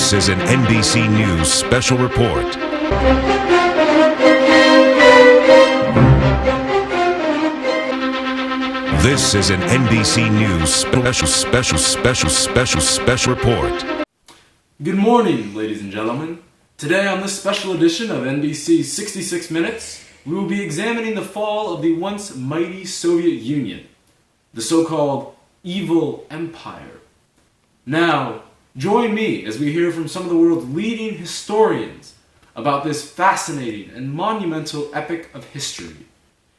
This is an NBC News special report. This is an NBC News special report. Good morning, ladies and gentlemen. Today on this special edition of NBC's 66 Minutes, we will be examining the fall of the once mighty Soviet Union, the so-called evil empire. Now, join me as we hear from some of the world's leading historians about this fascinating and monumental epic of history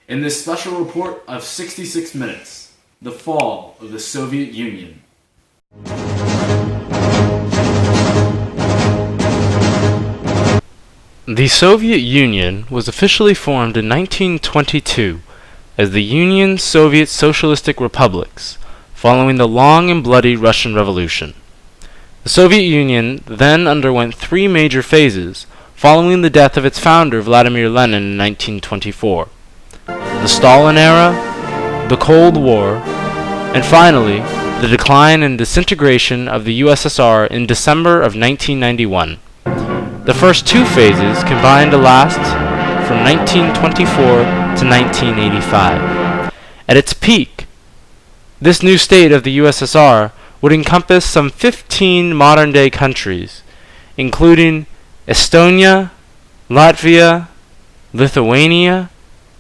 in this special report of 66 Minutes, the fall of the Soviet Union. The Soviet Union was officially formed in 1922 as the Union Soviet Socialistic Republics, following the long and bloody Russian Revolution. The Soviet Union then underwent three major phases following the death of its founder Vladimir Lenin in 1924. The Stalin era, the Cold War, and finally, the decline and disintegration of the USSR in December of 1991. The first two phases combined to last from 1924 to 1985. At its peak, this new state of the USSR would encompass some 15 modern-day countries, including Estonia, Latvia, Lithuania,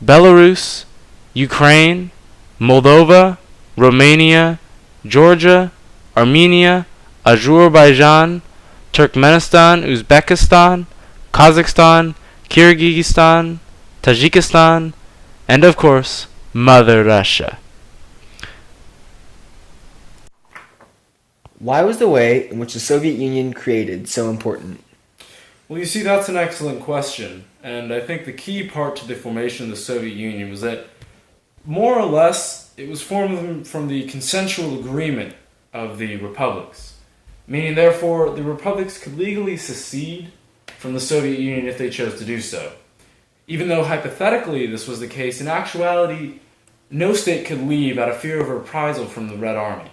Belarus, Ukraine, Moldova, Romania, Georgia, Armenia, Azerbaijan, Turkmenistan, Uzbekistan, Kazakhstan, Kyrgyzstan, Tajikistan, and of course, Mother Russia. Why was the way in which the Soviet Union created so important? Well, you see, that's an excellent question, and I think the key part to the formation of the Soviet Union was that, more or less, it was formed from the consensual agreement of the republics, meaning, therefore, the republics could legally secede from the Soviet Union if they chose to do so. Even though, hypothetically, this was the case, in actuality, no state could leave out of fear of reprisal from the Red Army.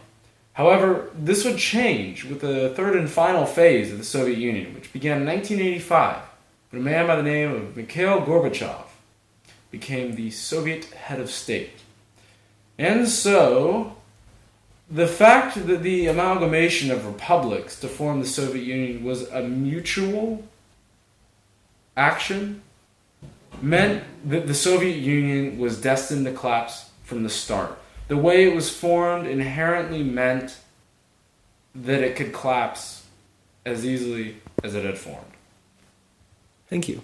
However, this would change with the third and final phase of the Soviet Union, which began in 1985, when a man by the name of Mikhail Gorbachev became the Soviet head of state. And so, the fact that the amalgamation of republics to form the Soviet Union was a mutual action meant that the Soviet Union was destined to collapse from the start. The way it was formed inherently meant that it could collapse as easily as it had formed. Thank you.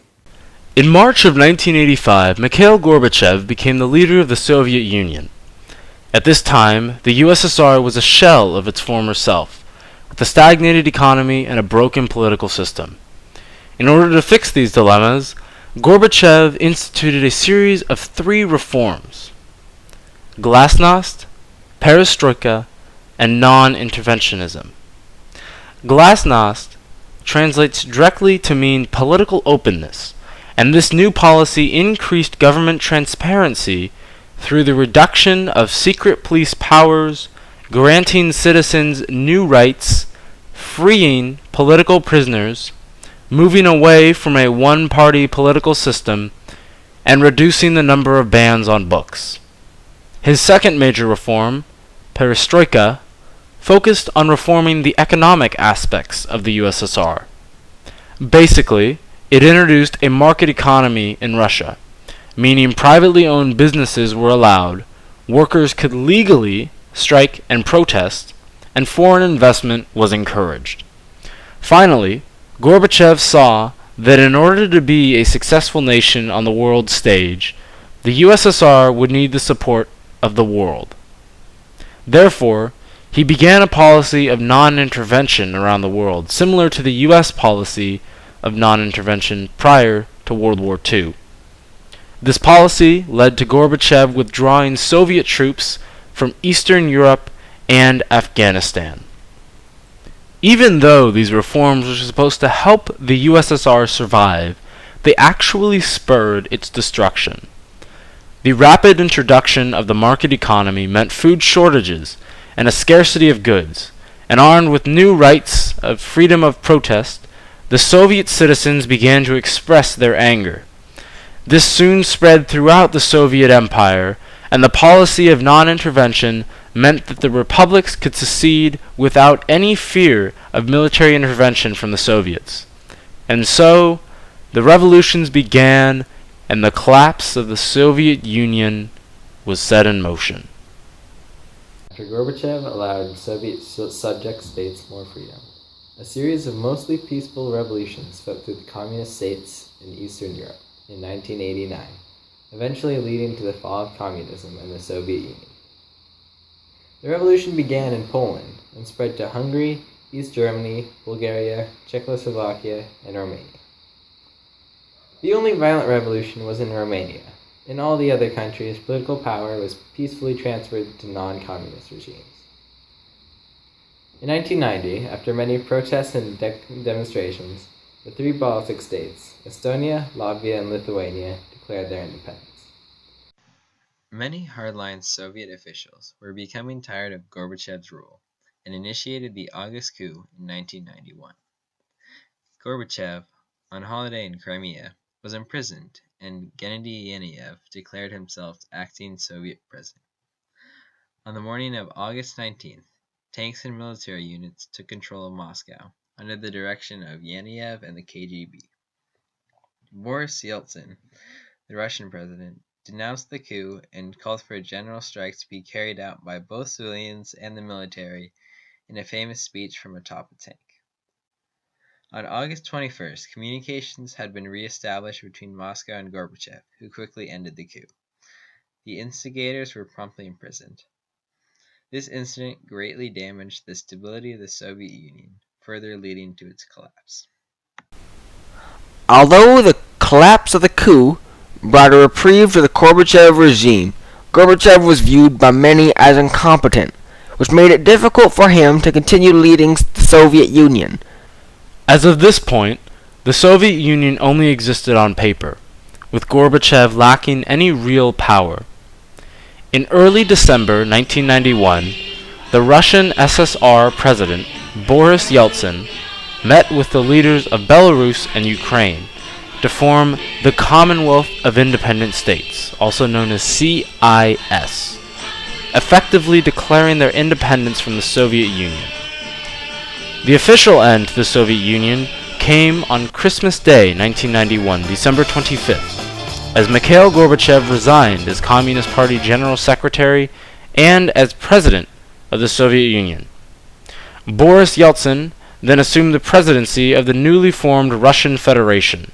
In March of 1985, Mikhail Gorbachev became the leader of the Soviet Union. At this time, the USSR was a shell of its former self, with a stagnated economy and a broken political system. In order to fix these dilemmas, Gorbachev instituted a series of three reforms: Glasnost, Perestroika, and non-interventionism. Glasnost translates directly to mean political openness, and this new policy increased government transparency through the reduction of secret police powers, granting citizens new rights, freeing political prisoners, moving away from a one-party political system, and reducing the number of bans on books. His second major reform, Perestroika, focused on reforming the economic aspects of the USSR. Basically, it introduced a market economy in Russia, meaning privately owned businesses were allowed, workers could legally strike and protest, and foreign investment was encouraged. Finally, Gorbachev saw that in order to be a successful nation on the world stage, the USSR would need the support of the world. Therefore, he began a policy of non-intervention around the world, similar to the U.S. policy of non-intervention prior to World War II. This policy led to Gorbachev withdrawing Soviet troops from Eastern Europe and Afghanistan. Even though these reforms were supposed to help the USSR survive, they actually spurred its destruction. The rapid introduction of the market economy meant food shortages and a scarcity of goods, and armed with new rights of freedom of protest, the Soviet citizens began to express their anger. This soon spread throughout the Soviet Empire, and the policy of non-intervention meant that the republics could secede without any fear of military intervention from the Soviets. And so, the revolutions began, and the collapse of the Soviet Union was set in motion. After Gorbachev allowed Soviet subject states more freedom, a series of mostly peaceful revolutions swept through the communist states in Eastern Europe in 1989, eventually leading to the fall of communism and the Soviet Union. The revolution began in Poland and spread to Hungary, East Germany, Bulgaria, Czechoslovakia, and Romania. The only violent revolution was in Romania. In all the other countries, political power was peacefully transferred to non-communist regimes. In 1990, after many protests and demonstrations, the three Baltic states, Estonia, Latvia, and Lithuania, declared their independence. Many hardline Soviet officials were becoming tired of Gorbachev's rule and initiated the August coup in 1991. Gorbachev, on holiday in Crimea, was imprisoned, and Gennady Yanev declared himself acting Soviet president. On the morning of August 19th, tanks and military units took control of Moscow under the direction of Yanev and the KGB. Boris Yeltsin, the Russian president, denounced the coup and called for a general strike to be carried out by both civilians and the military in a famous speech from atop a tank. On August 21st, communications had been re-established between Moscow and Gorbachev, who quickly ended the coup. The instigators were promptly imprisoned. This incident greatly damaged the stability of the Soviet Union, further leading to its collapse. Although the collapse of the coup brought a reprieve to the Gorbachev regime, Gorbachev was viewed by many as incompetent, which made it difficult for him to continue leading the Soviet Union. As of this point, the Soviet Union only existed on paper, with Gorbachev lacking any real power. In early December 1991, the Russian SSR president, Boris Yeltsin, met with the leaders of Belarus and Ukraine to form the Commonwealth of Independent States, also known as CIS, effectively declaring their independence from the Soviet Union. The official end to the Soviet Union came on Christmas Day 1991, December 25th, as Mikhail Gorbachev resigned as Communist Party General Secretary and as President of the Soviet Union. Boris Yeltsin then assumed the presidency of the newly formed Russian Federation,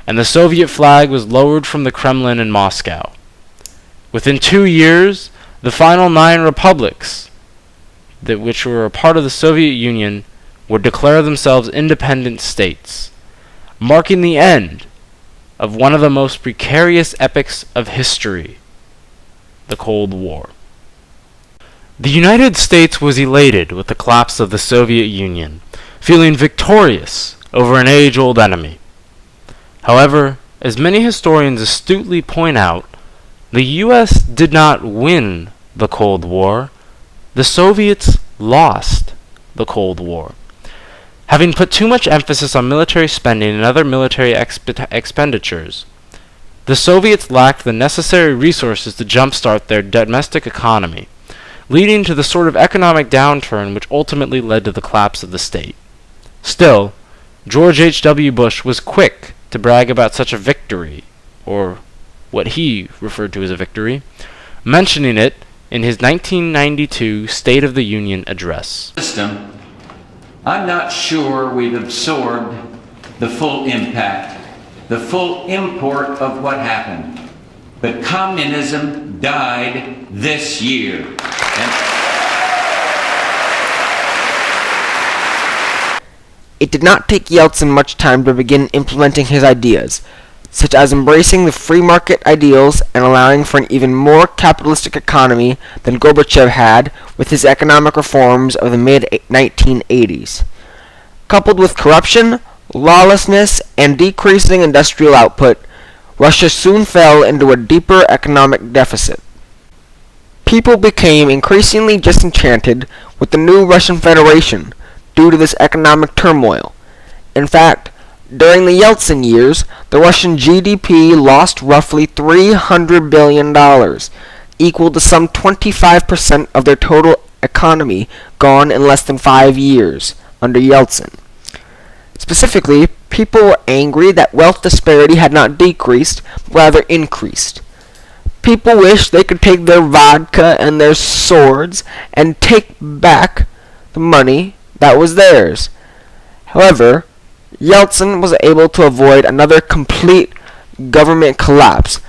and the Soviet flag was lowered from the Kremlin in Moscow. Within 2 years, the final 9 republics, which were a part of the Soviet Union, would declare themselves independent states, marking the end of one of the most precarious epochs of history, the Cold War. The United States was elated with the collapse of the Soviet Union, feeling victorious over an age-old enemy. However, as many historians astutely point out, the U.S. did not win the Cold War. The Soviets lost the Cold War. Having put too much emphasis on military spending and other military expenditures, the Soviets lacked the necessary resources to jumpstart their domestic economy, leading to the sort of economic downturn which ultimately led to the collapse of the state. Still, George H.W. Bush was quick to brag about such a victory, or what he referred to as a victory, mentioning it in his 1992 State of the Union address. I'm not sure we've absorbed the full impact, the full import of what happened. But communism died this year. It did not take Yeltsin much time to begin implementing his ideas, such as embracing the free market ideals and allowing for an even more capitalistic economy than Gorbachev had with his economic reforms of the mid-1980s. Coupled with corruption, lawlessness, and decreasing industrial output, Russia soon fell into a deeper economic deficit. People became increasingly disenchanted with the new Russian Federation due to this economic turmoil. In fact, during the Yeltsin years, the Russian GDP lost roughly $300 billion, equal to some 25% of their total economy gone in less than 5 years under Yeltsin. Specifically, people were angry that wealth disparity had not decreased, but rather increased. People wished they could take their vodka and their swords and take back the money that was theirs. However, Yeltsin was able to avoid another complete government collapse.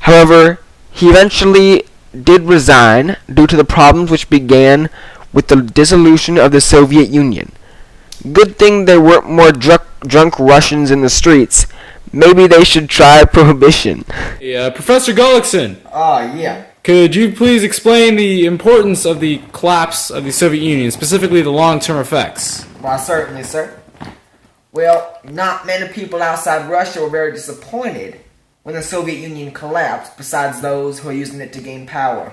However, he eventually did resign due to the problems which began with the dissolution of the Soviet Union. Good thing there weren't more drunk Russians in the streets. Maybe they should try prohibition. Yeah, Professor Gullickson, Yeah. could you please explain the importance of the collapse of the Soviet Union, specifically the long-term effects? Why, certainly, sir. Well, not many people outside Russia were very disappointed when the Soviet Union collapsed, besides those who are using it to gain power.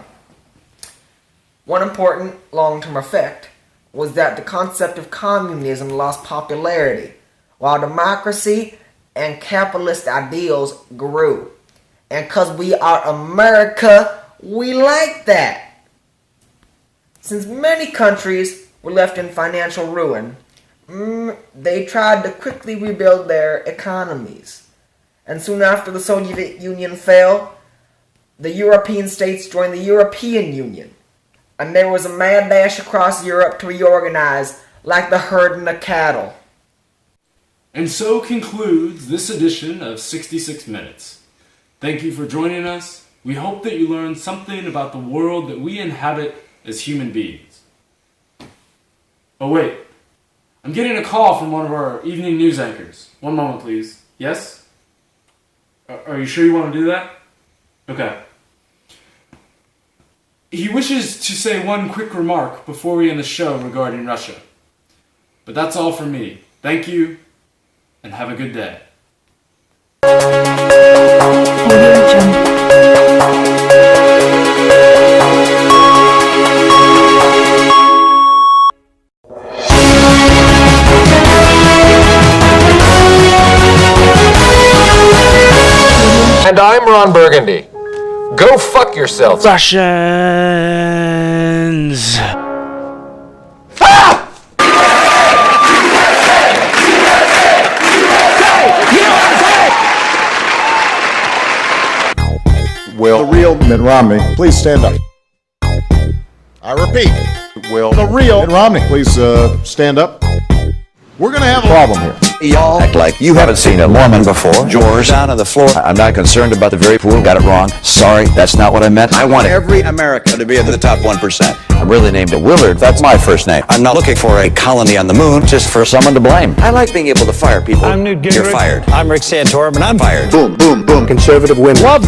One important long-term effect was that the concept of communism lost popularity, while democracy and capitalist ideals grew. And because we are America, we like that. Since many countries were left in financial ruin, they tried to quickly rebuild their economies. And soon after the Soviet Union fell, the European states joined the European Union. And there was a mad dash across Europe to reorganize like the herding the cattle. And so concludes this edition of 66 Minutes. Thank you for joining us. We hope that you learned something about the world that we inhabit as human beings. Oh wait, I'm getting a call from one of our evening news anchors. One moment, please. Yes? Are you sure you want to do that? Okay. He wishes to say one quick remark before we end the show regarding Russia. But that's all from me. Thank you, and have a good day. And I'm Ron Burgundy. Go fuck yourself. Russians! Will the real Mitt Romney please stand up? I repeat, will the real Mitt Romney please stand up? We're gonna have a problem here. Y'all act like you haven't seen a Mormon before. George, down on the floor. I'm not concerned about the very poor. Got it wrong. Sorry, that's not what I meant. I want every American to be in the top 1%. I'm really named Willard. That's my first name. I'm not looking for a colony on the moon, just for someone to blame. I like being able to fire people. I'm Newt Gingrich. You're fired. I'm Rick Santorum, and I'm fired. Boom, boom, boom. Conservative women love